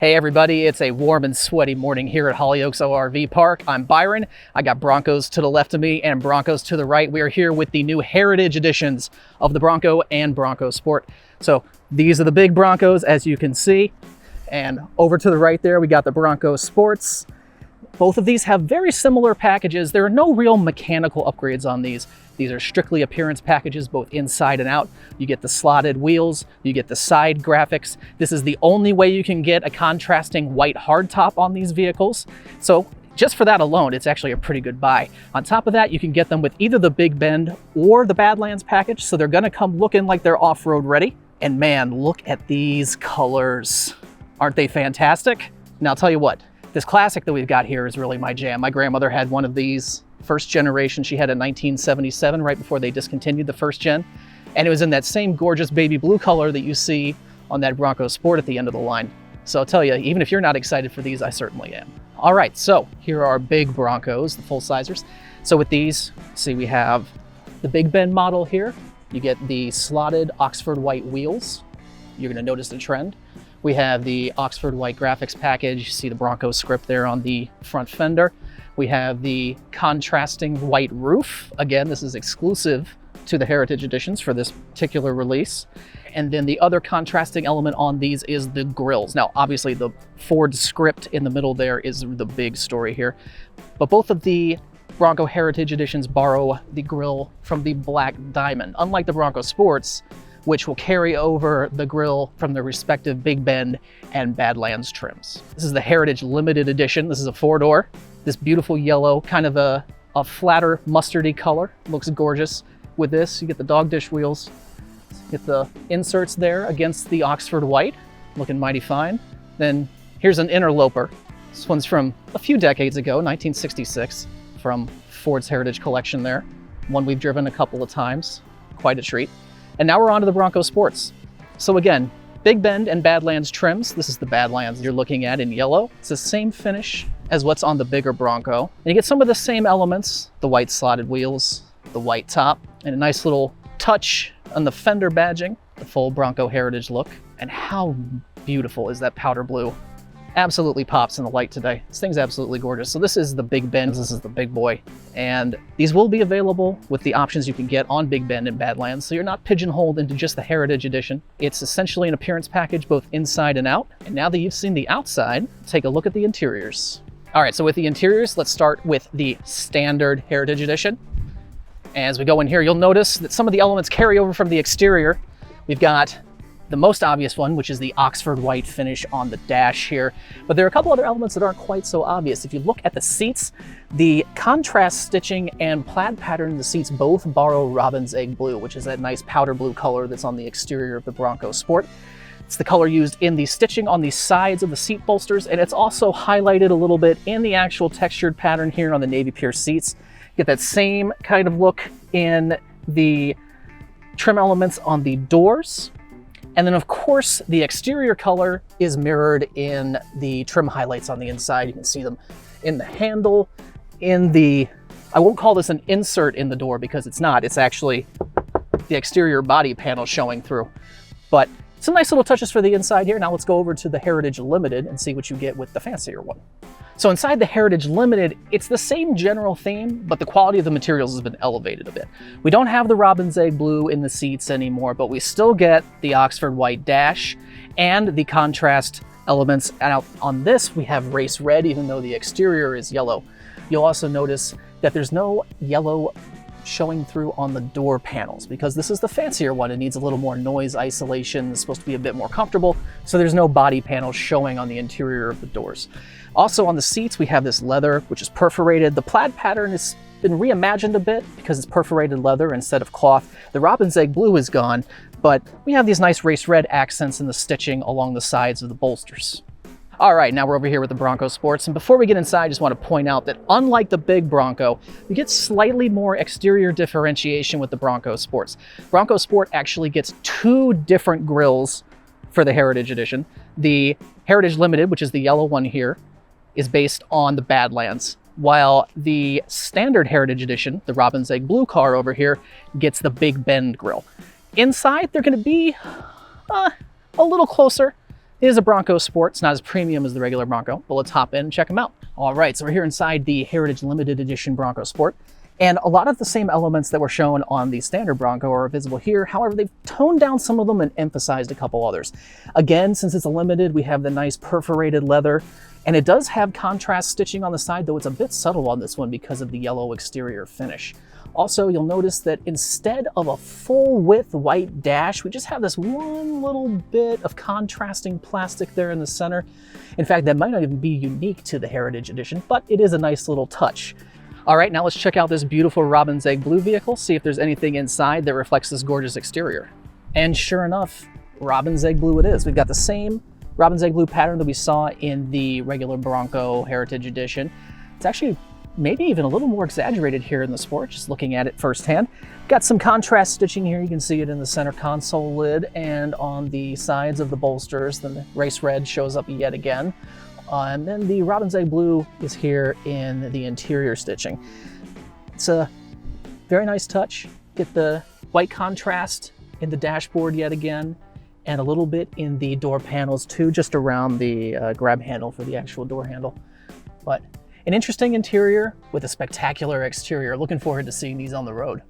Hey everybody, it's a warm and sweaty morning here at Hollyoaks ORV Park. I'm Byron. I got Broncos to the left of me and Broncos to the right. We are here with the new heritage editions of the Bronco and Bronco Sport. So these are the big Broncos, as you can see. And over to the right there, we got the Bronco Sports. Both of these have very similar packages. There are no real mechanical upgrades on these. These are strictly appearance packages, both inside and out. You get the slotted wheels, you get the side graphics. This is the only way you can get a contrasting white hardtop on these vehicles. So just for that alone, it's actually a pretty good buy. On top of that, you can get them with either the Big Bend or the Badlands package. So they're gonna come looking like they're off-road ready. And man, look at these colors. Aren't they fantastic? Now I'll tell you what, this classic that we've got here is really my jam. My grandmother had one of these. First generation, she had a 1977 right before they discontinued the first gen. And it was in that same gorgeous baby blue color that you see on that Bronco Sport at the end of the line. So I'll tell you, even if you're not excited for these, I certainly am. All right, so here are big Broncos, the full-sizers. So with these, see we have the Big Bend model here. You get the slotted Oxford white wheels. You're gonna notice the trend. We have the Oxford white graphics package. You see the Bronco script there on the front fender. We have the contrasting white roof. Again, this is exclusive to the Heritage Editions for this particular release. And then the other contrasting element on these is the grills. Now, obviously the Ford script in the middle there is the big story here. But both of the Bronco Heritage Editions borrow the grille from the Black Diamond. Unlike the Bronco Sports, which will carry over the grille from the respective Big Bend and Badlands trims. This is the Heritage Limited Edition. This is a four-door. This beautiful yellow, kind of a flatter mustardy color. Looks gorgeous. With this, you get the dog dish wheels. Get the inserts there against the Oxford white. Looking mighty fine. Then here's an interloper. This one's from a few decades ago, 1966, from Ford's Heritage Collection there. One we've driven a couple of times. Quite a treat. And now we're on to the Bronco Sports. So again, Big Bend and Badlands trims. This is the Badlands you're looking at in yellow. It's the same finish as what's on the bigger Bronco. And you get some of the same elements, the white slotted wheels, the white top, and a nice little touch on the fender badging, the full Bronco Heritage look. And how beautiful is that powder blue? Absolutely pops in the light today. This thing's absolutely gorgeous. So this is the Big Bend, this is the big boy. And these will be available with the options you can get on Big Bend and Badlands, so you're not pigeonholed into just the Heritage Edition. It's essentially an appearance package, both inside and out. And now that you've seen the outside, take a look at the interiors. All right, so with the interiors, let's start with the standard Heritage Edition. As we go in here, you'll notice that some of the elements carry over from the exterior. We've got the most obvious one, which is the Oxford white finish on the dash here. But there are a couple other elements that aren't quite so obvious. If you look at the seats, the contrast stitching and plaid pattern in the seats both borrow robin's egg blue, which is that nice powder blue color that's on the exterior of the Bronco Sport. It's the color used in the stitching on the sides of the seat bolsters, and it's also highlighted a little bit in the actual textured pattern here on the navy pierce seats. Get that same kind of look in the trim elements on the doors. And then of course, the exterior color is mirrored in the trim highlights on the inside. You can see them in the handle, in the, I won't call this an insert in the door because it's not, it's actually the exterior body panel showing through. But some nice little touches for the inside here. Now let's go over to the Heritage Limited and see what you get with the fancier one. So inside the Heritage Limited, it's the same general theme, but the quality of the materials has been elevated a bit. We don't have the robin's egg blue in the seats anymore, but we still get the Oxford white dash and the contrast elements. And out on this, we have race red, even though the exterior is yellow. You'll also notice that there's no yellow showing through on the door panels because this is the fancier one. It needs a little more noise isolation. It's supposed to be a bit more comfortable. So there's no body panels showing on the interior of the doors. Also on the seats, we have this leather, which is perforated. The plaid pattern has been reimagined a bit because it's perforated leather instead of cloth. The robin's egg blue is gone, but we have these nice race red accents in the stitching along the sides of the bolsters. All right, now we're over here with the Bronco Sports. And before we get inside, I just want to point out that unlike the big Bronco, you get slightly more exterior differentiation with the Bronco Sports. Bronco Sport actually gets two different grilles for the Heritage Edition. The Heritage Limited, which is the yellow one here, is based on the Badlands, while the standard Heritage Edition, the robin's egg blue car over here, gets the Big Bend grille. Inside, they're going to be a little closer It is a Bronco Sport. It's not as premium as the regular Bronco, but let's hop in and check them out. All right, so we're here inside the Heritage Limited Edition Bronco Sport. And a lot of the same elements that were shown on the standard Bronco are visible here. However, they've toned down some of them and emphasized a couple others. Again, since it's a limited, we have the nice perforated leather, and it does have contrast stitching on the side, though it's a bit subtle on this one because of the yellow exterior finish. Also, you'll notice that instead of a full width white dash, we just have this one little bit of contrasting plastic there in the center. In fact, that might not even be unique to the Heritage Edition, but it is a nice little touch. All right, now let's check out this beautiful robin's egg blue vehicle, see if there's anything inside that reflects this gorgeous exterior. And sure enough, robin's egg blue it is. We've got the same robin's egg blue pattern that we saw in the regular Bronco Heritage Edition. It's actually maybe even a little more exaggerated here in the Sport, just looking at it firsthand. Got some contrast stitching here. You can see it in the center console lid and on the sides of the bolsters. Then the race red shows up yet again. And then the robin's egg blue is here in the interior stitching. It's a very nice touch. Get the white contrast in the dashboard yet again, and a little bit in the door panels too, just around the grab handle for the actual door handle. But an interesting interior with a spectacular exterior. Looking forward to seeing these on the road.